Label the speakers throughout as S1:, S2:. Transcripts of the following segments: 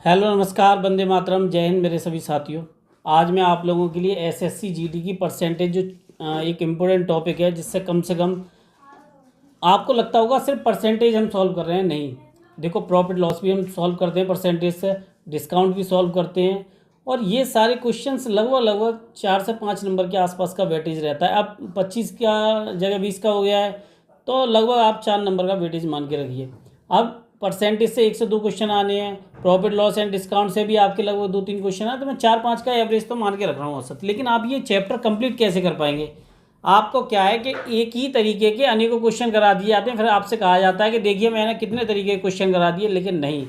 S1: Hello नमस्कार, वंदे मातरम, जय हिंद मेरे सभी साथियों। आज मैं आप लोगों के लिए एसएससी जीडी की परसेंटेज जो एक इम्पोर्टेंट टॉपिक है, जिससे कम से कम आपको लगता होगा सिर्फ परसेंटेज हम सॉल्व कर रहे हैं। नहीं, देखो, प्रॉफिट लॉस भी हम सॉल्व करते हैं परसेंटेज से, डिस्काउंट भी सॉल्व करते हैं, और ये सारे क्वेश्चंस लगभग 4 से 5 नंबर के आसपास का वेटेज रहता है। अब 25 का जगह 20 का हो गया है, तो लगभग आप 4 नंबर का वेटेज मान के रखिए। अब परसेंटेज से 1 से 2 क्वेश्चन आने हैं, प्रॉफिट लॉस एंड डिस्काउंट से भी आपके लगभग 2-3 क्वेश्चन है, तो मैं 4-5 का एवरेज तो मान के रख रहा हूँ औसत। लेकिन आप ये चैप्टर कंप्लीट कैसे कर पाएंगे? आपको क्या है कि एक ही तरीके के अनेकों क्वेश्चन करा दिए जाते हैं, फिर आपसे कहा जाता है कि देखिए मैंने कितने तरीके के क्वेश्चन करा दिए। लेकिन नहीं,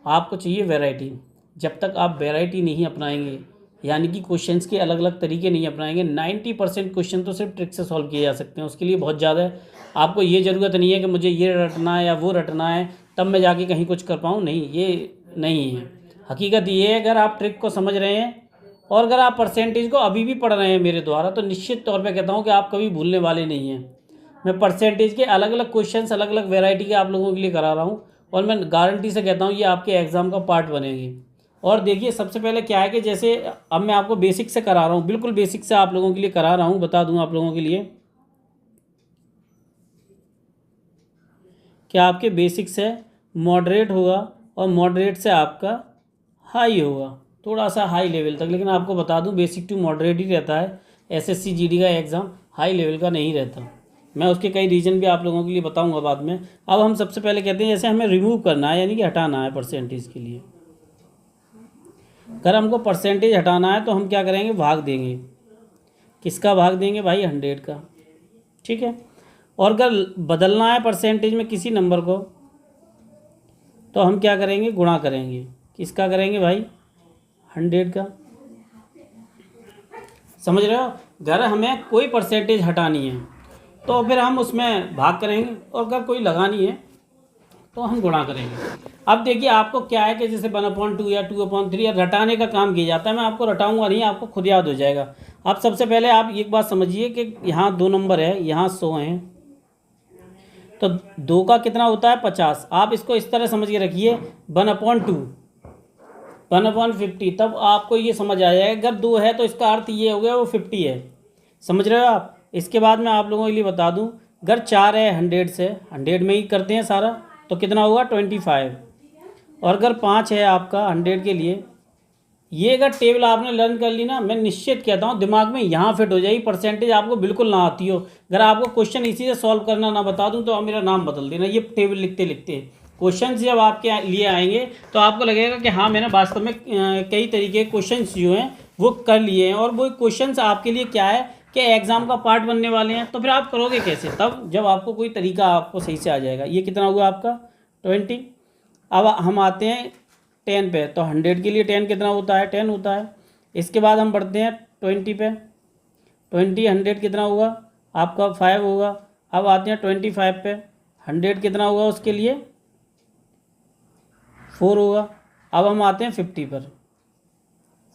S1: आपको चाहिए वैरायटी। जब तक आप वैरायटी नहीं अपनाएंगे, यानी कि क्वेश्चंस के अलग अलग तरीके नहीं अपनाएंगे, 90% क्वेश्चन तो सिर्फ ट्रिक से सॉल्व किए जा सकते हैं। उसके लिए बहुत ज़्यादा आपको ये ज़रूरत नहीं है कि मुझे ये रटना है या वो रटना है तब मैं जाके कहीं कुछ कर पाऊँ। नहीं, ये नहीं है। हकीकत ये है, अगर आप ट्रिक को समझ रहे हैं और अगर आप परसेंटेज को अभी भी पढ़ रहे हैं मेरे द्वारा, तो निश्चित तौर पे कहता हूँ कि आप कभी भूलने वाले नहीं हैं। मैं परसेंटेज के अलग अलग क्वेश्चंस, अलग अलग वैरायटी के आप लोगों के लिए करा रहा हूँ, और मैं गारंटी से कहता हूँ ये आपके एग्ज़ाम का पार्ट बनेगी। और देखिए, सबसे पहले क्या है कि जैसे अब मैं आपको बेसिक से करा रहा हूँ, बिल्कुल बेसिक से आप लोगों के लिए करा रहा हूँ। बता दूँ आप लोगों के लिए कि आपके बेसिक से मॉडरेट होगा और मॉडरेट से आपका हाई होगा, थोड़ा सा हाई लेवल तक। लेकिन आपको बता दूं, बेसिक टू मॉडरेट ही रहता है एसएससी जीडी का एग्ज़ाम, हाई लेवल का नहीं रहता। मैं उसके कई रीज़न भी आप लोगों के लिए बताऊंगा बाद में। अब हम सबसे पहले कहते हैं, जैसे हमें रिमूव करना है, यानी कि हटाना है परसेंटेज के लिए। अगर हमको परसेंटेज हटाना है तो हम क्या करेंगे? भाग देंगे। किसका भाग देंगे भाई? 100 का। ठीक है। और अगर बदलना है परसेंटेज में किसी नंबर को, तो हम क्या करेंगे? गुणा करेंगे। किसका करेंगे भाई? 100 का। समझ रहे हो? अगर हमें कोई परसेंटेज हटानी है तो फिर हम उसमें भाग करेंगे, और अगर कोई लगानी है तो हम गुणा करेंगे। अब देखिए, आपको क्या है कि जैसे 1/2 या 2/3 या रटाने का काम किया जाता है। मैं आपको रटाऊंगा नहीं, आपको खुद याद हो जाएगा। अब सबसे पहले आप एक बात समझिए कि यहाँ 2 नंबर है, यहाँ 100 हैं, तो 2 का कितना होता है? 50। आप इसको इस तरह समझ के रखिए, 1/2 1/50। तब आपको ये समझ आ जाएगा, अगर 2 है तो इसका अर्थ ये हो गया वो 50 है। समझ रहे हो आप? इसके बाद मैं आप लोगों के लिए बता दूं, अगर 4 है 100 से, 100 में ही करते हैं सारा, तो कितना होगा? 25। और अगर 5 है आपका 100 के लिए, ये अगर टेबल आपने लर्न कर ली ना, मैं निश्चित कहता हूँ दिमाग में यहाँ फिट हो जाएगी। परसेंटेज आपको बिल्कुल ना आती हो, अगर आपको क्वेश्चन इसी से सॉल्व करना ना बता दूँ, तो आप मेरा नाम बदल देना। ये टेबल लिखते लिखते क्वेश्चन जब आपके लिए आएंगे तो आपको लगेगा कि हाँ, मैंने वास्तव में कई तरीके के क्वेश्चन जो हैं वो कर लिए हैं, और वो क्वेश्चन आपके लिए क्या है कि एग्जाम का पार्ट बनने वाले हैं। तो फिर आप करोगे कैसे? तब जब आपको कोई तरीका आपको सही से आ जाएगा। ये कितना हुआ आपका? 20। अब हम आते हैं 10 पे, तो 100 के लिए 10 कितना होता है? 10 होता है। इसके बाद हम बढ़ते हैं 20 पे, 20 100 कितना होगा आपका? 5 होगा। अब आते हैं 25 पे, 100 कितना होगा उसके लिए? 4 होगा। अब हम आते हैं 50 पर,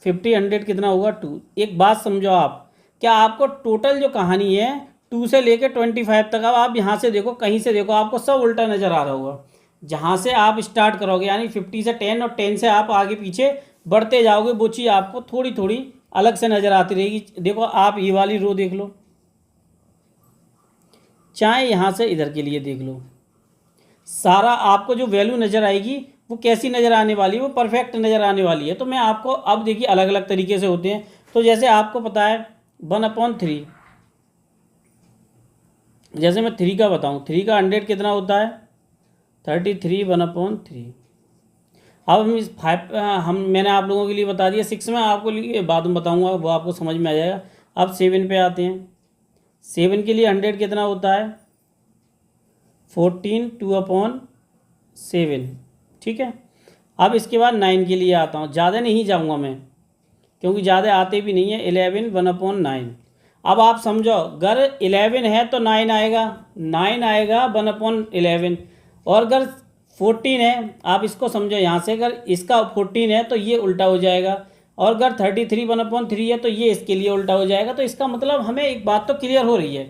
S1: 50 100 कितना होगा? 2। एक बात समझो आप, क्या आपको टोटल जो कहानी है 2 से लेकर 25 तक, अब आप यहाँ से देखो, कहीं से देखो, आपको सब उल्टा नज़र आ रहा होगा। जहाँ से आप स्टार्ट करोगे, यानी 50 से 10 और 10 से आप आगे पीछे बढ़ते जाओगे, वो चीज़ आपको थोड़ी थोड़ी अलग से नज़र आती रहेगी। देखो, आप ये वाली रो देख लो, चाहे यहाँ से इधर के लिए देख लो, सारा आपको जो वैल्यू नज़र आएगी वो कैसी नज़र आने वाली है? वो परफेक्ट नज़र आने वाली है। तो मैं आपको अब देखिए, अलग अलग तरीके से होते हैं। तो जैसे आपको पता है 1/3, जैसे मैं 3 का बताऊं, 3 का 100 कितना होता है? 33 1/3। अब हम इस 5 मैंने आप लोगों के लिए बता दिया। 6 में आपको लिए बाद में बताऊंगा, वो आपको समझ में आ जाएगा। अब 7 पे आते हैं। 7 के लिए 100 कितना होता है? 14 2/7। ठीक है। अब इसके बाद 9 के लिए आता हूँ, ज़्यादा नहीं जाऊँगा मैं, क्योंकि ज़्यादा आते भी नहीं है। 11 1/9। अब आप समझो, अगर 11 है तो 9 आएगा, 9 आएगा 1/11। और अगर 14 है, आप इसको समझो यहाँ से, अगर इसका 14 है तो ये उल्टा हो जाएगा, और अगर 33 1/3 है तो ये इसके लिए उल्टा हो जाएगा। तो इसका मतलब हमें एक बात तो क्लियर हो रही है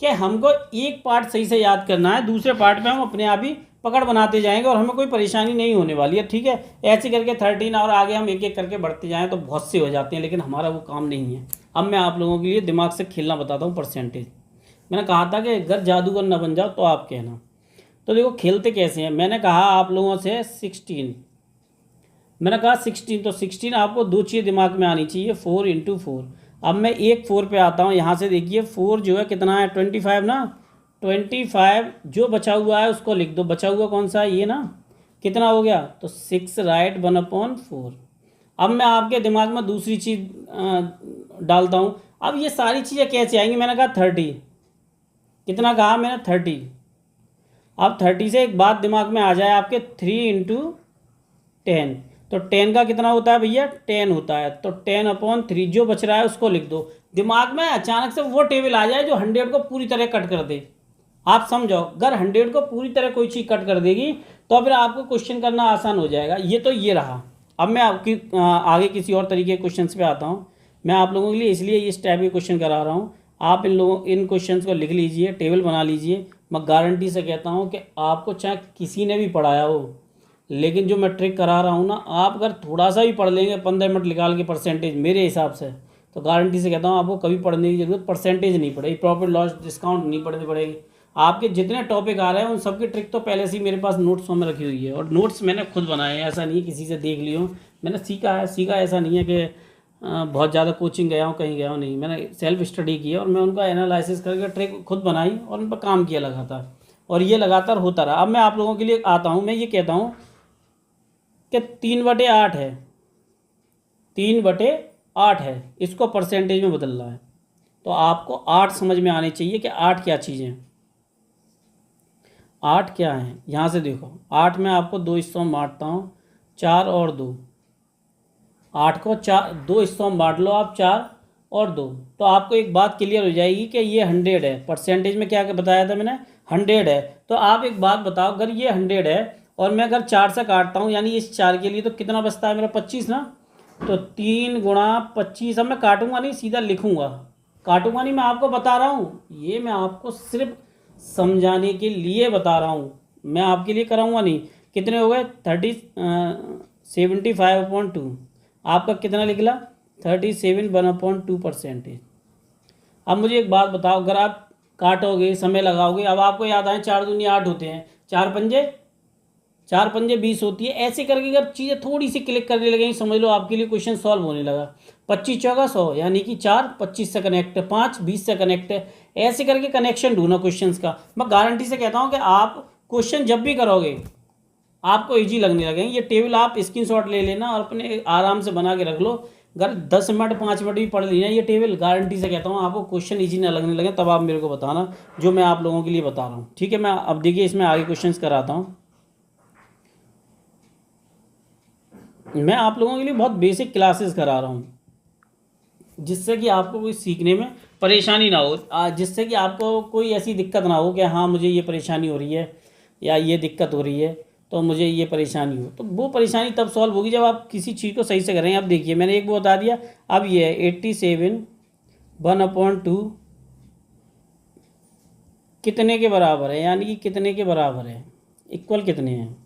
S1: कि हमको एक पार्ट सही से याद करना है, दूसरे पार्ट में हम अपने आप ही पकड़ बनाते जाएंगे और हमें कोई परेशानी नहीं होने वाली है। ठीक है, ऐसे करके 13 और आगे हम एक एक करके बढ़ते जाएँ तो बहुत से हो जाते हैं, लेकिन हमारा वो काम नहीं है। अब मैं आप लोगों के लिए दिमाग से खेलना बताता हूँ परसेंटेज। मैंने कहा था कि अगर जादूगर ना बन जाओ तो आप कहना। तो देखो खेलते कैसे हैं। मैंने कहा आप लोगों से 16, मैंने कहा 16, तो 16 आपको दो चीज़ दिमाग में आनी चाहिए, 4 × 4। अब मैं एक 4 पे आता हूँ। यहाँ से देखिए 4 जो है कितना है, 25 ना। 25 जो बचा हुआ है उसको लिख दो। बचा हुआ कौन सा है, ये ना। कितना हो गया, तो 6 राइट 1/4। अब मैं आपके दिमाग में दूसरी चीज़ डालता हूँ। अब ये सारी चीज़ें कैसे आएंगी। मैंने कहा 30, कितना कहा मैंने, 30। अब 30 से एक बात दिमाग में आ जाए आपके, 3 × 10, तो 10 का कितना होता है भैया, 10 होता है। तो 10/3 जो बच रहा है उसको लिख दो। दिमाग में अचानक से वो टेबल आ जाए जो 100 को पूरी तरह कट कर दे। आप समझो, अगर 100 को पूरी तरह कोई चीज़ कट कर देगी तो फिर आपको क्वेश्चन करना आसान हो जाएगा। ये तो ये रहा। अब मैं आपकी आगे किसी और तरीके के क्वेश्चन पे आता हूँ। मैं आप लोगों के लिए इसलिए इस टाइप के क्वेश्चन करा रहा हूँ। आप इन क्वेश्चन को लिख लीजिए, टेबल बना लीजिए। मैं गारंटी से कहता हूँ कि आपको चाहे किसी ने भी पढ़ाया हो, लेकिन जो मैं ट्रिक करा रहा हूँ ना, आप अगर थोड़ा सा भी पढ़ लेंगे 15 मिनट निकाल के परसेंटेज मेरे हिसाब से, तो गारंटी से कहता हूँ आपको कभी पढ़ने की जरूरत, परसेंटेज नहीं पड़ेगी, प्रॉफिट लॉस डिस्काउंट नहीं पढ़नी पड़ेगी। आपके जितने टॉपिक आ रहे हैं उन सबकी ट्रिक तो पहले से ही मेरे पास नोट्स में रखी हुई है, और नोट्स मैंने खुद बनाए हैं। ऐसा नहीं है किसी से देख लियो, मैंने सीखा है। सीखा ऐसा नहीं है कि बहुत ज़्यादा कोचिंग गया हूँ, कहीं गया हूँ, नहीं। मैंने सेल्फ स्टडी की है और मैं उनका एनालिसिस करके ट्रिक खुद बनाई और उन पर काम किया लगातार, और ये लगातार होता रहा। अब मैं आप लोगों के लिए आता हूँ। मैं ये कहता हूँ कि 3/8 है, 3/8 है, इसको परसेंटेज में बदलना है। तो आपको 8 समझ में आने चाहिए कि 8 क्या चीज़ है, 8 क्या है। यहाँ से देखो, 8 में आपको 2 हिस्सों में बांटता हूँ, 4 और 2। 8 को 2 हिस्सों में बांट लो आप, 4 और 2, तो आपको एक बात क्लियर हो जाएगी कि ये 100 है। परसेंटेज में क्या बताया था मैंने, 100 है। तो आप एक बात बताओ, अगर ये 100 है और मैं अगर 4 से काटता हूँ, यानी इस 4 के लिए, तो कितना बचता है मेरा, 25 ना। तो 3 × 25। अब मैं काटूंगा नहीं, सीधा लिखूंगा, काटूंगा नहीं, मैं आपको बता रहा हूँ। ये मैं आपको सिर्फ समझाने के लिए बता रहा हूँ, मैं आपके लिए कराऊंगा नहीं। कितने हो गए, 75/2। आपका कितना निकला, 37 1/2 परसेंटेज। अब मुझे एक बात बताओ, अगर आप काटोगे, समय लगाओगे, अब आपको याद आए 4 दूनी 8 होते हैं, 4 पंजे 20 होती है। ऐसे करके अगर चीज़ें थोड़ी सी क्लिक करने लगेंगी, समझ लो आपके लिए क्वेश्चन सॉल्व होने लगा। 25 चौका 100, यानी कि 4 25 से कनेक्ट है, 5 20 से कनेक्ट है। ऐसे करके कनेक्शन ढूंढना क्वेश्चंस का। मैं गारंटी से कहता हूँ कि आप क्वेश्चन जब भी करोगे आपको ईजी लगने लगेंगे। ये टेबल आप स्क्रीनशॉट ले लेना और अपने आराम से बना के रख लो। अगर 10 मिनट 5 मिनट भी पढ़ लेना ये टेबल, गारंटी से कहता हूँ आपको क्वेश्चन ईजी ना लगने लगे, तब आप मेरे को बताना जो मैं आप लोगों के लिए बता रहा हूँ। ठीक है, मैं अब देखिए इसमें आगे क्वेश्चंस कराता हूँ। मैं आप लोगों के लिए बहुत बेसिक क्लासेस करा रहा हूँ, जिससे कि आपको कोई सीखने में परेशानी ना हो, जिससे कि आपको कोई ऐसी दिक्कत ना हो कि हाँ मुझे ये परेशानी हो रही है या ये दिक्कत हो रही है, तो मुझे ये परेशानी हो। तो वो परेशानी तब सॉल्व होगी जब आप किसी चीज़ को सही से करेंगे। अब देखिए मैंने एक वो बता दिया। अब ये है 87 1/2 कितने के बराबर है, यानी कि कितने के बराबर है, इक्वल कितने हैं।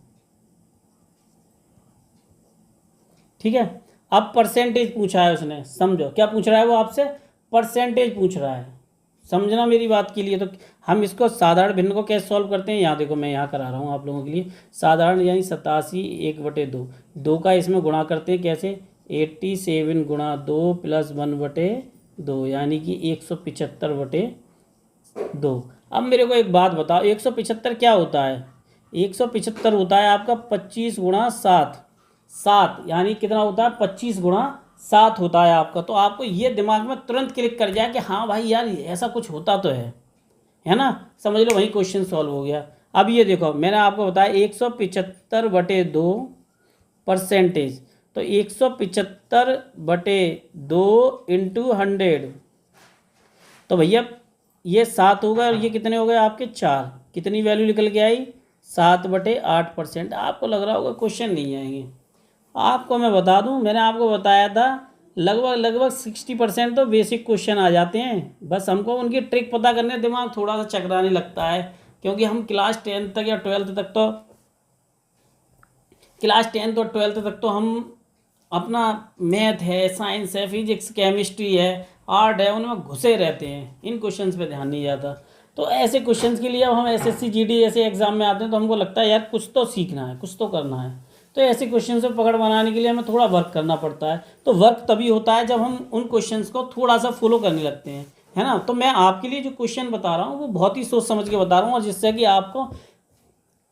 S1: ठीक है, अब परसेंटेज पूछा है उसने, समझो क्या पूछ रहा है वो आपसे, परसेंटेज पूछ रहा है। समझना मेरी बात के लिए। तो हम इसको साधारण भिन्न को कैसे सॉल्व करते हैं, यहाँ देखो मैं यहाँ करा रहा हूँ आप लोगों के लिए। साधारण यानी 87 1/2, 2 का इसमें गुणा करते हैं कैसे, 87 × 2 + 1/2, यानी कि 175/2। अब मेरे को एक बात बताओ, 175 क्या होता है, 175 होता है आपका 25 × 7, 7 यानी कितना होता है, 25 × 7 होता है आपका। तो आपको ये दिमाग में तुरंत क्लिक कर जाए कि हाँ भाई यार ऐसा कुछ होता तो है ना। समझ लो वही क्वेश्चन सॉल्व हो गया। अब ये देखो मैंने आपको बताया 175/2 परसेंटेज, तो 175/2 × 100, तो भैया ये 7 होगा और ये कितने हो गए आपके 4। कितनी वैल्यू निकल के आई, 7/8%। आपको लग रहा होगा क्वेश्चन नहीं आएंगे, आपको मैं बता दूं, मैंने आपको बताया था लगभग 60% तो बेसिक क्वेश्चन आ जाते हैं। बस हमको उनकी ट्रिक पता करने, दिमाग थोड़ा सा चकराने लगता है क्योंकि हम क्लास 10 तक या 12th तक तो क्लास 10th और 12th तक तो हम अपना मैथ है, साइंस है, फिजिक्स, केमिस्ट्री है, आर्ट है, उनमें घुसे रहते हैं, इन क्वेश्चंस पे ध्यान नहीं जाता। तो ऐसे क्वेश्चंस के लिए अब हम एसएससी जीडी जैसे एग्जाम में आते हैं तो हमको लगता है यार कुछ तो सीखना है, कुछ तो करना है। तो ऐसे क्वेश्चन से पकड़ बनाने के लिए हमें थोड़ा वर्क करना पड़ता है। तो वर्क तभी होता है जब हम उन क्वेश्चंस को थोड़ा सा फॉलो करने लगते हैं, है ना। तो मैं आपके लिए जो क्वेश्चन बता रहा हूँ वो बहुत ही सोच समझ के बता रहा हूँ, और जिससे कि आपको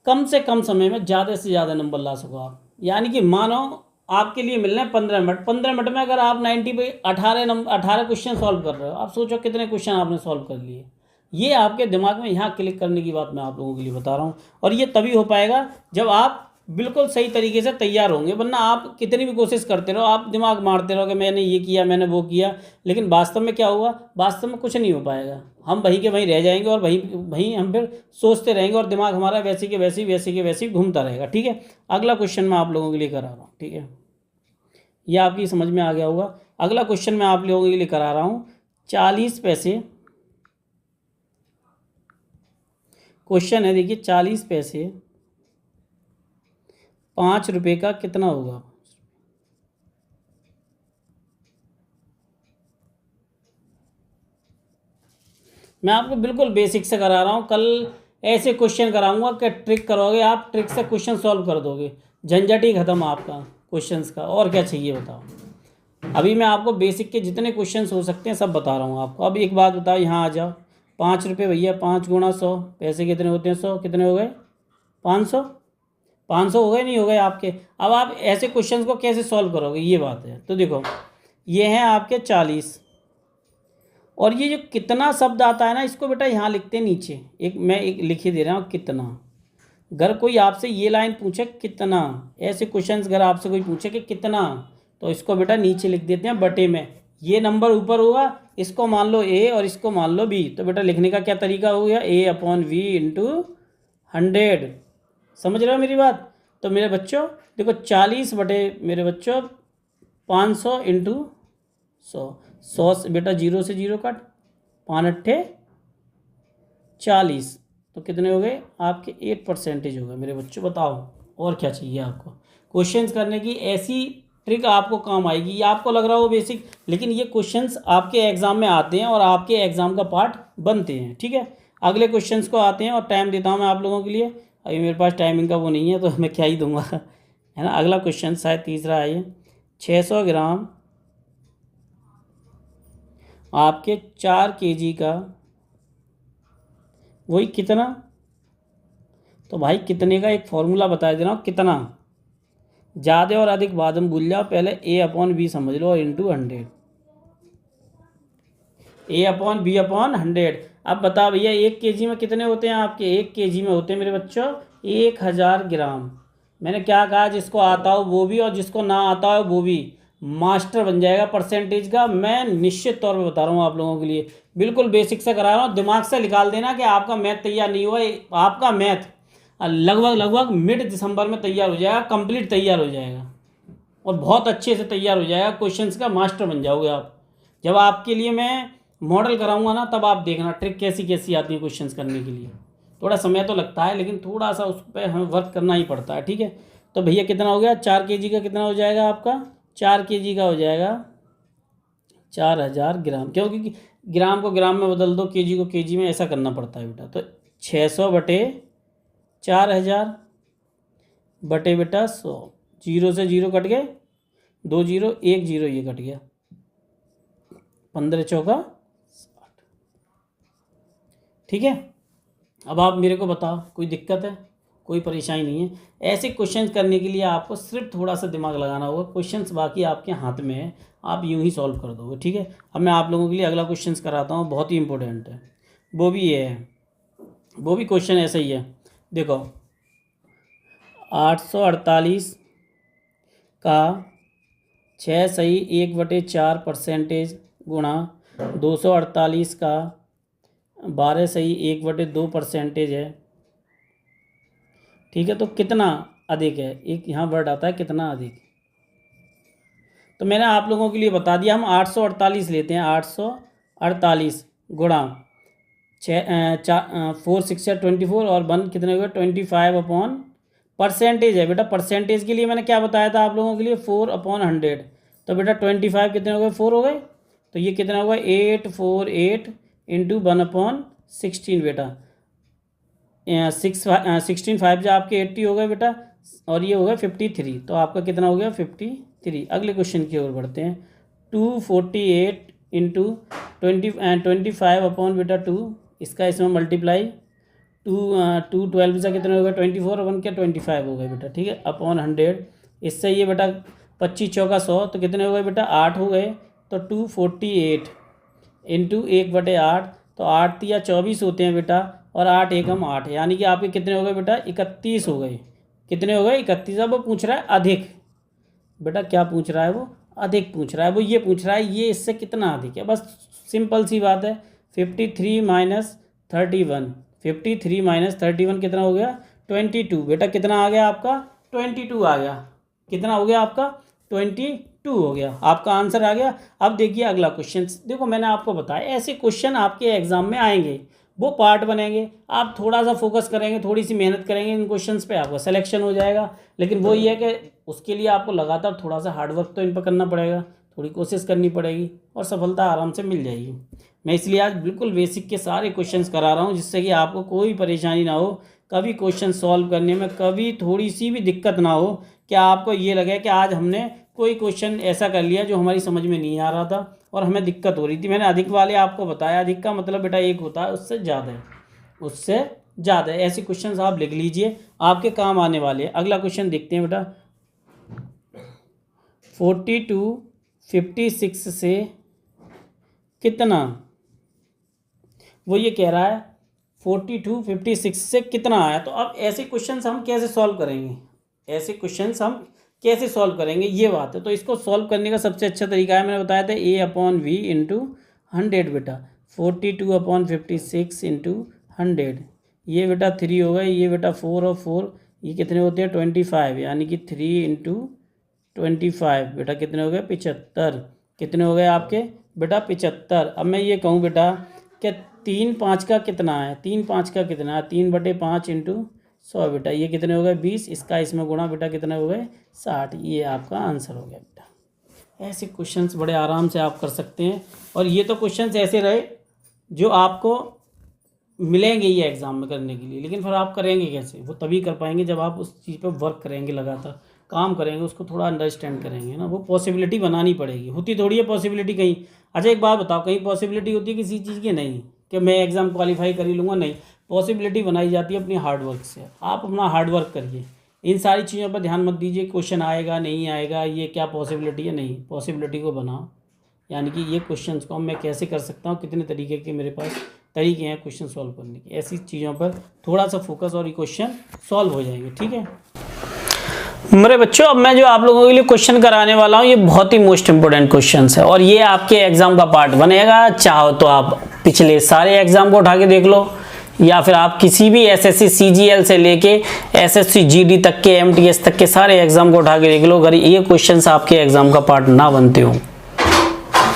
S1: कम से कम समय में ज़्यादा से ज़्यादा नंबर ला सको आप। यानी कि मानो आपके लिए मिल रहे हैं 15 मिनट, 15 मिनट में अगर आप 90 पे 18 क्वेश्चन सॉल्व कर रहे हो, आप सोचो कितने क्वेश्चन आपने सॉल्व कर लिए। ये आपके दिमाग में यहाँ क्लिक करने की बात मैं आप लोगों के लिए बता रहा हूँ। और ये तभी हो पाएगा जब आप बिल्कुल सही तरीके से तैयार होंगे, वरना आप कितनी भी कोशिश करते रहो, आप दिमाग मारते रहो कि मैंने ये किया, मैंने वो किया, लेकिन वास्तव में क्या हुआ, वास्तव में कुछ नहीं हो पाएगा। हम वहीं के वहीं रह जाएंगे और वहीं वहीं हम फिर सोचते रहेंगे और दिमाग हमारा वैसे के वैसे वैसे के वैसे घूमता रहेगा। ठीक है, अगला क्वेश्चन मैं आप लोगों के लिए करा रहा हूँ। ठीक है, ये आपकी समझ में आ गया होगा। अगला क्वेश्चन मैं आप लोगों के लिए करा रहा हूँ। 40 पैसे क्वेश्चन है, देखिए 40 पैसे 5 रुपये का कितना होगा। मैं आपको बिल्कुल बेसिक से करा रहा हूँ। कल ऐसे क्वेश्चन कराऊंगा कि ट्रिक करोगे आप, ट्रिक से क्वेश्चन सॉल्व कर दोगे, झंझट ही खत्म आपका क्वेश्चंस का। और क्या चाहिए बताओ। अभी मैं आपको बेसिक के जितने क्वेश्चंस हो सकते हैं सब बता रहा हूँ आपको। अब एक बात बताओ, यहाँ आ जाओ। 5 रुपये भैया, 5 गुणा 100 पैसे कितने होते हैं, 100 कितने हो गए, 500। 500 हो गए, नहीं हो गए आपके। अब आप ऐसे क्वेश्चंस को कैसे सॉल्व करोगे, ये बात है। तो देखो, ये हैं आपके 40, और ये जो कितना शब्द आता है ना, इसको बेटा यहाँ लिखते हैं नीचे। एक मैं एक लिख ही दे रहा हूँ, कितना। अगर कोई आपसे ये लाइन पूछे कितना, ऐसे क्वेश्चंस अगर आपसे कोई पूछे कि कितना, तो इसको बेटा नीचे लिख देते हैं बटे में। ये नंबर ऊपर होगा, इसको मान लो ए और इसको मान लो बी। तो बेटा लिखने का क्या तरीका हो गया, ए अपॉन वी इंटू 100। समझ रहे हो मेरी बात। तो मेरे बच्चों देखो, 40 बटे मेरे बच्चों 500 इंटू 100। 100 से बेटा 0 से 0 कट, 5 अट्ठे 40, तो कितने हो गए आपके 8% हो गए मेरे बच्चों। बताओ और क्या चाहिए आपको। क्वेश्चंस करने की ऐसी ट्रिक आपको काम आएगी। ये आपको लग रहा हो बेसिक, लेकिन ये क्वेश्चंस आपके एग्जाम में आते हैं और आपके एग्जाम का पार्ट बनते हैं। ठीक है, अगले क्वेश्चंस को आते हैं, और टाइम देता हूँ मैं आप लोगों के लिए। अभी मेरे पास टाइमिंग का वो नहीं है तो मैं क्या ही दूंगा, है ना। अगला क्वेश्चन शायद तीसरा है ये। 600 ग्राम आपके 4 kg का, वही कितना। तो भाई कितने का एक फॉर्मूला बता दे रहा हूँ, कितना। ज़्यादा और अधिक बाद में भूल जाओ, पहले ए अपॉन बी समझ लो और इंटू 100। ए अपॉन बी अपॉन 100। अब बताओ भैया 1 kg में कितने होते हैं आपके, 1 kg में होते हैं मेरे बच्चों 1000 ग्राम। मैंने क्या कहा, जिसको आता हो वो भी और जिसको ना आता हो वो भी मास्टर बन जाएगा परसेंटेज का। मैं निश्चित तौर पे बता रहा हूँ आप लोगों के लिए, बिल्कुल बेसिक से करा रहा हूँ। दिमाग से निकाल देना कि आपका मैथ तैयार नहीं हुआ। आपका मैथ लगभग लगभग मिड दिसंबर में तैयार हो जाएगा, कंप्लीट तैयार हो जाएगा, और बहुत अच्छे से तैयार हो जाएगा। क्वेश्चंस का मास्टर बन जाओगे आप। जब आपके लिए मैं मॉडल कराऊंगा ना, तब आप देखना ट्रिक कैसी कैसी आती है क्वेश्चंस करने के लिए। थोड़ा समय तो लगता है, लेकिन थोड़ा सा उस पर हमें वर्क करना ही पड़ता है। ठीक है, तो भैया कितना हो गया, 4 kg का कितना हो जाएगा आपका, 4 kg का हो जाएगा 4000 ग्राम। क्योंकि ग्राम को ग्राम में बदल दो, केजी को केजी में, ऐसा करना पड़ता है बेटा। तो 600 बटे 4000 बटे बेटा 100, 0 से 0 कट गए, 2 0 1 0 ये कट गया, 15 चौका 60। ठीक है, अब आप मेरे को बताओ कोई दिक्कत है, कोई परेशानी नहीं है। ऐसे क्वेश्चंस करने के लिए आपको सिर्फ थोड़ा सा दिमाग लगाना होगा। क्वेश्चंस बाकी आपके हाथ में है, आप यूं ही सॉल्व कर दोगे। ठीक है, अब मैं आप लोगों के लिए अगला क्वेश्चंस कराता हूँ, बहुत ही इंपॉर्टेंट है। वो भी ये है, वो भी क्वेश्चन ऐसा ही है। देखो 848 का 6 सही 1/4 गुणा 248 का 12 सही 1/2 है। ठीक है, तो कितना अधिक है, एक यहाँ वर्ड आता है कितना अधिक। तो मैंने आप लोगों के लिए बता दिया, हम 848 लेते हैं, 848 गुणा 4 6 24 और 1 कितने हो गए 25 अपॉन परसेंटेज है बेटा। परसेंटेज के लिए मैंने क्या बताया था आप लोगों के लिए 4/100। तो बेटा 25 कितने हो गए 4 हो गए। तो ये कितना होगा 848 इंटू 1/16 बेटा। 16 5 जो आपके 80 हो गए बेटा और ये हो गया 53। तो आपका कितना हो गया 53। अगले क्वेश्चन की ओर बढ़ते हैं। 248 इंटू 25 अपॉन बेटा 2 इसका इसमें मल्टीप्लाई 2 12 से कितने हो गए 24 और 1 क्या 25 हो गए बेटा। ठीक है अपॉन 100। इससे ये बेटा 25 चौका 100 तो कितने हो गए बेटा 8 हो गए। तो 248 इंटू 1/8 तो 8 या 24 होते हैं बेटा और 8 एकम 8 यानी कि आपके कितने हो गए बेटा 31 हो गए। कितने हो गए 31। अब वो पूछ रहा है अधिक बेटा। क्या पूछ रहा है वो अधिक पूछ रहा है। वो ये पूछ रहा है ये इससे कितना अधिक है। बस सिंपल सी बात है 53 माइनस 31। 53 माइनस 31 कितना हो गया 22 बेटा। कितना आ गया आपका 22 आ गया। कितना हो गया आपका 22 हो गया। आपका आंसर आ गया। अब देखिए अगला क्वेश्चन। देखो मैंने आपको बताया ऐसे क्वेश्चन आपके एग्जाम में आएंगे वो पार्ट बनेंगे। आप थोड़ा सा फोकस करेंगे थोड़ी सी मेहनत करेंगे इन क्वेश्चंस पे आपका सिलेक्शन हो जाएगा। लेकिन वो ये है कि उसके लिए आपको लगातार थोड़ा सा हार्डवर्क तो इन पर करना पड़ेगा थोड़ी कोशिश करनी पड़ेगी और सफलता आराम से मिल जाएगी। मैं इसलिए आज बिल्कुल बेसिक के सारे क्वेश्चंस करा रहा हूँ जिससे कि आपको कोई परेशानी ना हो कभी क्वेश्चन सॉल्व करने में कभी थोड़ी सी भी दिक्कत ना हो कि आपको ये लगे कि आज हमने कोई क्वेश्चन ऐसा कर लिया जो हमारी समझ में नहीं आ रहा था और हमें दिक्कत हो रही थी। मैंने अधिक वाले आपको बताया। अधिक का मतलब बेटा एक होता है उससे ज़्यादा है उससे ज़्यादा है। ऐसे क्वेश्चंस आप लिख लीजिए आपके काम आने वाले हैं। अगला क्वेश्चन देखते हैं बेटा 42 56 से कितना। वो ये कह रहा है 42 56 से कितना आया। तो अब ऐसे क्वेश्चंस हम कैसे सॉल्व करेंगे ऐसे क्वेश्चंस हम कैसे सॉल्व करेंगे ये बात है। तो इसको सॉल्व करने का सबसे अच्छा तरीका है मैंने बताया था A/V इंटू 100 बेटा। 42/56 इंटू 100 ये बेटा 3 हो गए। ये बेटा 4 और 4 ये कितने होते हैं 25 यानी कि 3 इंटू 25 बेटा कितने हो गए 75। कितने हो गए आपके बेटा 75। अब मैं ये कहूँ बेटा कि 3 5 का कितना है 3 5 का कितना है 3/5 इंटू 100 बेटा ये कितने हो गए 20। इसका इसमें गुणा बेटा कितने हो गए 60। ये आपका आंसर हो गया बेटा। ऐसे क्वेश्चंस बड़े आराम से आप कर सकते हैं और ये तो क्वेश्चंस ऐसे रहे जो आपको मिलेंगे ये एग्ज़ाम में करने के लिए। लेकिन फिर आप करेंगे कैसे वो तभी कर पाएंगे जब आप उस चीज़ पर वर्क करेंगे लगातार काम करेंगे उसको थोड़ा अंडरस्टैंड करेंगे ना। वो पॉसिबिलिटी बनानी पड़ेगी होती थोड़ी है पॉसिबिलिटी कहीं। अच्छा एक बात बताओ कहीं पॉसिबिलिटी होती है किसी चीज़ की नहीं कि मैं एग्ज़ाम क्वालिफाई कर ही लूँगा नहीं। पॉसिबिलिटी बनाई जाती है अपनी हार्डवर्क से। आप अपना हार्डवर्क करिए इन सारी चीज़ों पर ध्यान मत दीजिए क्वेश्चन आएगा नहीं आएगा ये क्या पॉसिबिलिटी है नहीं। पॉसिबिलिटी को बनाओ यानी कि ये क्वेश्चंस को मैं कैसे कर सकता हूँ कितने तरीके के मेरे पास तरीके हैं क्वेश्चन सॉल्व करने के। ऐसी चीज़ों पर थोड़ा सा फोकस और ये क्वेश्चन सॉल्व हो जाएंगे। ठीक है मेरे बच्चों। अब मैं जो आप लोगों के लिए क्वेश्चन कराने वाला हूँ ये बहुत ही मोस्ट इंपोर्टेंट क्वेश्चन है और ये आपके एग्जाम का पार्ट बनेगा। चाहो तो आप पिछले सारे एग्जाम को उठा के देख लो या फिर आप किसी भी SSC CGL से लेके SSC GD तक के MTS तक के सारे एग्जाम को उठा के देख लो। अगर ये क्वेश्चंस आपके एग्जाम का पार्ट ना बनते हो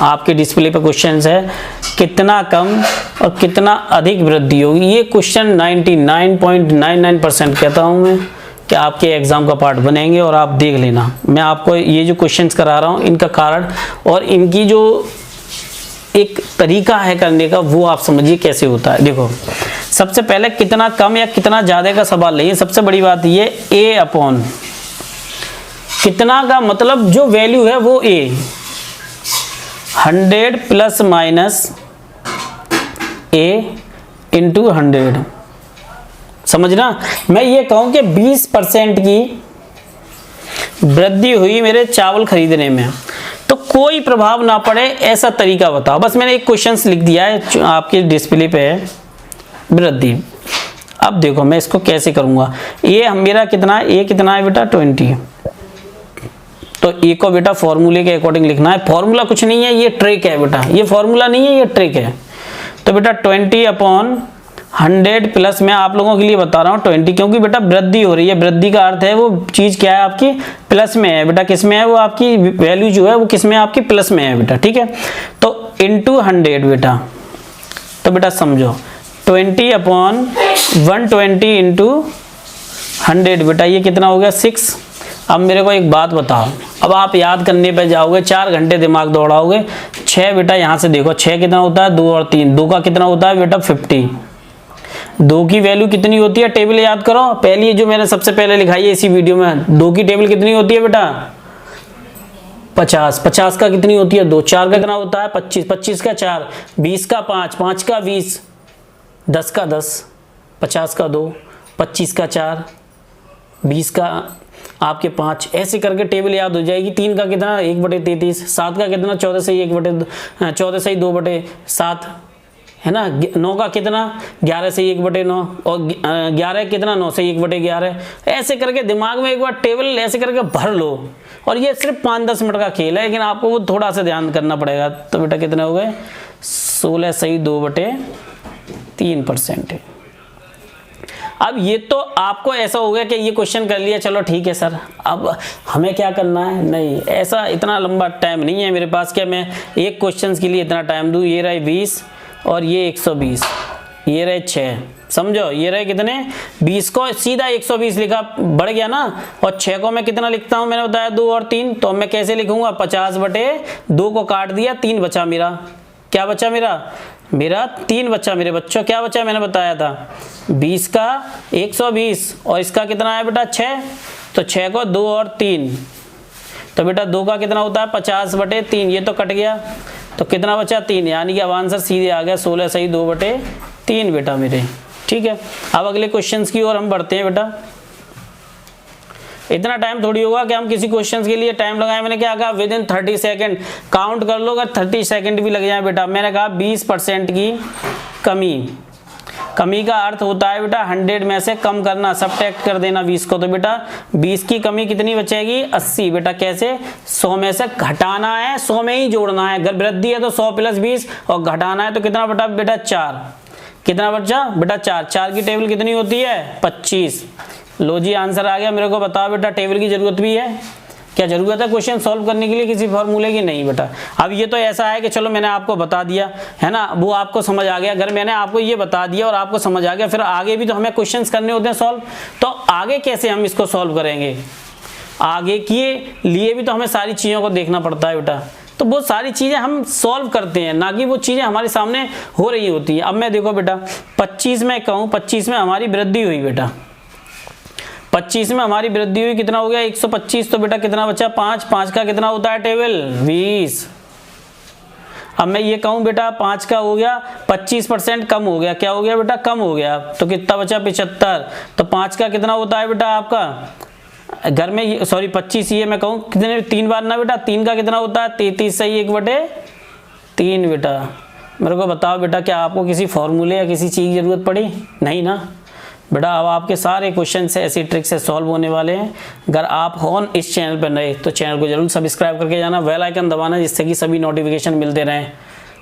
S1: आपके डिस्प्ले पे क्वेश्चंस है कितना कम और कितना अधिक वृद्धि होगी। ये क्वेश्चन 99.99% कहता हूँ मैं कि आपके एग्जाम का पार्ट बनेंगे और आप देख लेना। मैं आपको ये जो क्वेश्चंस करा रहा हूँ इनका कारण और इनकी जो एक तरीका है करने का वो आप समझिए कैसे होता है। देखो सबसे पहले कितना कम या कितना ज़्यादा का सवाल नहीं है। सबसे बड़ी बात ये A/, कितना का मतलब जो वैल्यू है वो A 100 plus minus A into 100। समझना मैं ये कहूँ कि 20% की वृद्धि हुई मेरे चावल खरीदने में तो कोई प्रभाव ना पड़े ऐसा तरीका बताओ। बस मैंने एक क्वेश्चन लिख दिया है आपके डिस्प्ले पे है वृद्धि। अब देखो मैं इसको कैसे करूँगा। ये मेरा कितना है A कितना है बेटा 20। तो A को बेटा फॉर्मूले के अकॉर्डिंग लिखना है। फॉर्मूला कुछ नहीं है ये ट्रिक है बेटा। ये फॉर्मूला नहीं है ये ट्रिक है। तो बेटा 20/100 प्लस मैं आप लोगों के लिए बता रहा हूँ 20 क्योंकि बेटा वृद्धि हो रही है। वृद्धि का अर्थ है वो चीज़ क्या है आपकी प्लस में है बेटा। किस में है वो आपकी वैल्यू जो है वो किस में आपकी प्लस में है बेटा। ठीक है तो इंटू 100 बेटा। तो बेटा समझो 20/120 इंटू 100 बेटा ये कितना हो गया 6। अब मेरे को एक बात बताओ, अब आप याद करने पे जाओगे 4 घंटे दिमाग दौड़ाओगे। 6 बेटा यहाँ से देखो 6 कितना होता है 2 और 3, 2 का कितना होता है बेटा 50। 2 की वैल्यू कितनी होती है टेबल याद करो, पहली जो मैंने सबसे पहले लिखाई है इसी वीडियो में। 2 की टेबल कितनी होती है बेटा 50। 50 का कितनी होती है 2, 4 का कितना होता है 25, 25 का 4, 20 का 5, 5 का 20, 10 का 10, 50 का 2, 25 का 4, 20 का आपके 5, ऐसे करके टेबल याद हो जाएगी। 3 का कितना 1/33, 7 का कितना 14 से 2/7 है ना। 9 का कितना 11 से 1/9 और 11 कितना 9 से 1/11। ऐसे करके दिमाग में एक बार टेबल ऐसे करके भर लो। और ये सिर्फ 5-10 मिनट का खेल है, लेकिन आपको वो थोड़ा सा ध्यान करना पड़ेगा। तो बेटा कितने हो गए 16 सही 2/3% है। अब ये तो आपको ऐसा हो गया कि ये क्वेश्चन कर लिया, चलो ठीक है सर, अब हमें क्या करना है। नहीं, ऐसा इतना लंबा टाइम नहीं है मेरे पास क्या मैं एक क्वेश्चन के लिए इतना टाइम दूँ। ये रहे 20 और ये 120, ये रहे 6, समझो ये रहे कितने 20 को सीधा 120 लिखा, बढ़ गया ना। और 6 को मैं कितना लिखता हूँ मैंने बताया 2 और 3, तो मैं कैसे लिखूंगा 50/2 को काट दिया, 3 बचा मेरा। क्या बचा मेरा 3 बचा मेरे बच्चों। क्या बचा मैंने बताया था 20 का 120 और इसका कितना है बेटा 6, तो 6 को 2 और 3, तो बेटा 2 का कितना होता है 50/3, ये तो कट गया, तो कितना बचा 3, यानी कि अब आंसर सीधे आ गया 16 सही 2/3 बेटा मेरे। ठीक है, अब अगले क्वेश्चंस की ओर हम बढ़ते हैं बेटा। इतना टाइम थोड़ी होगा कि हम किसी क्वेश्चन के लिए टाइम लगाए। मैंने क्या कहा विद इन 30 सेकेंड, काउंट कर लो अगर 30 सेकेंड भी लग जाए बेटा। मैंने कहा 20% की कमी का अर्थ होता है बेटा 100 में से कम करना, सब्ट्रैक्ट कर देना 20 को। तो बेटा 20 की कमी कितनी बचेगी 80 बेटा। कैसे 100 में से घटाना है, 100 में ही जोड़ना है। अगर वृद्धि है तो 100 + 20 और घटाना है तो कितना बेटा 4। कितना बचा बेटा 4। 4 की टेबल कितनी होती है 25। लो जी आंसर आ गया। मेरे को बताओ बेटा टेबल की जरूरत भी है क्या, जरूरत है क्वेश्चन सॉल्व करने के लिए किसी फॉर्मूले की? नहीं बेटा। अब ये तो ऐसा है कि चलो मैंने आपको बता दिया है ना, वो आपको समझ आ गया। अगर मैंने आपको ये बता दिया और आपको समझ आ गया, फिर आगे भी तो हमें क्वेश्चंस करने होते हैं सॉल्व। तो आगे कैसे हम इसको सॉल्व करेंगे, आगे के लिए भी तो हमें सारी चीज़ों को देखना पड़ता है बेटा। तो वो सारी चीज़ें हम सॉल्व करते हैं, ना कि वो चीज़ें हमारे सामने हो रही होती हैं। अब मैं देखो बेटा 25 में कहूँ, 25 में हमारी वृद्धि हुई बेटा, 25 में हमारी वृद्धि हुई, कितना हो गया 125। तो बेटा कितना बचा 5, 5 का कितना होता है टेबल 20। अब मैं ये कहूँ बेटा 5 का हो गया 25% कम हो गया। क्या हो गया बेटा कम हो गया, तो कितना बचा 75। तो 5 का कितना होता है बेटा आपका घर में, सॉरी 25 ये मैं कहूँ कितने 3 बार ना बेटा, 3 का कितना होता है 33 सही 1/3 बेटा। मेरे को बताओ बेटा क्या आपको किसी फॉर्मूले या किसी चीज़ की जरूरत पड़ी? नहीं ना बेटा। अब आपके सारे क्वेश्चन से ऐसी ट्रिक से सॉल्व होने वाले हैं। अगर आप हो इस चैनल पर नए तो चैनल को जरूर सब्सक्राइब करके जाना, बेल आइकन दबाना, जिससे कि सभी नोटिफिकेशन मिलते रहें।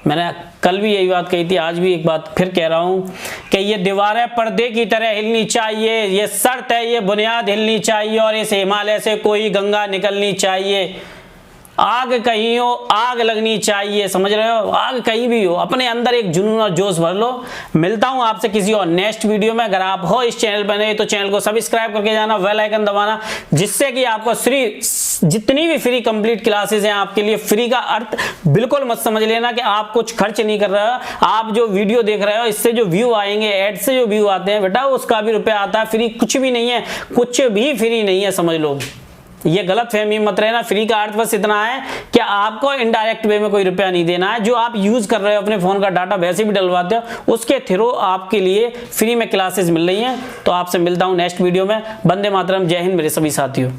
S1: मैंने कल भी यही बात कही थी, आज भी एक बात फिर कह रहा हूँ कि ये दीवारें पर्दे की तरह हिलनी चाहिए, ये शर्त है, ये बुनियाद हिलनी चाहिए और इस हिमालय से कोई गंगा निकलनी चाहिए। आग कहीं हो, आग लगनी चाहिए, समझ रहे हो, आग कहीं भी हो, अपने अंदर एक जुनून और जोश भर लो। मिलता हूं आपसे किसी और नेक्स्ट वीडियो में। अगर आप हो इस चैनल पर नए तो चैनल को सब्सक्राइब करके जाना, बेल आइकन दबाना, जिससे कि आपको जितनी भी फ्री कंप्लीट क्लासेस हैं आपके लिए, फ्री का अर्थ बिल्कुल मत समझ लेना कि आप कुछ खर्च नहीं कर रहे हो। आप जो वीडियो देख रहे हो इससे जो व्यू आएंगे, एड से जो व्यू आते हैं बेटा, उसका भी रुपया आता है। फ्री कुछ भी नहीं है, कुछ भी फ्री नहीं है, समझ लो। ये गलत फहमी मत रहना। फ्री का अर्थ बस इतना है कि आपको इनडायरेक्ट वे में कोई रुपया नहीं देना है। जो आप यूज कर रहे हो अपने फोन का डाटा वैसे भी डलवाते हो, उसके थ्रू आपके लिए फ्री में क्लासेस मिल रही हैं। तो आपसे मिलता हूं नेक्स्ट वीडियो में। वंदे मातरम, जय हिंद मेरे सभी साथियों।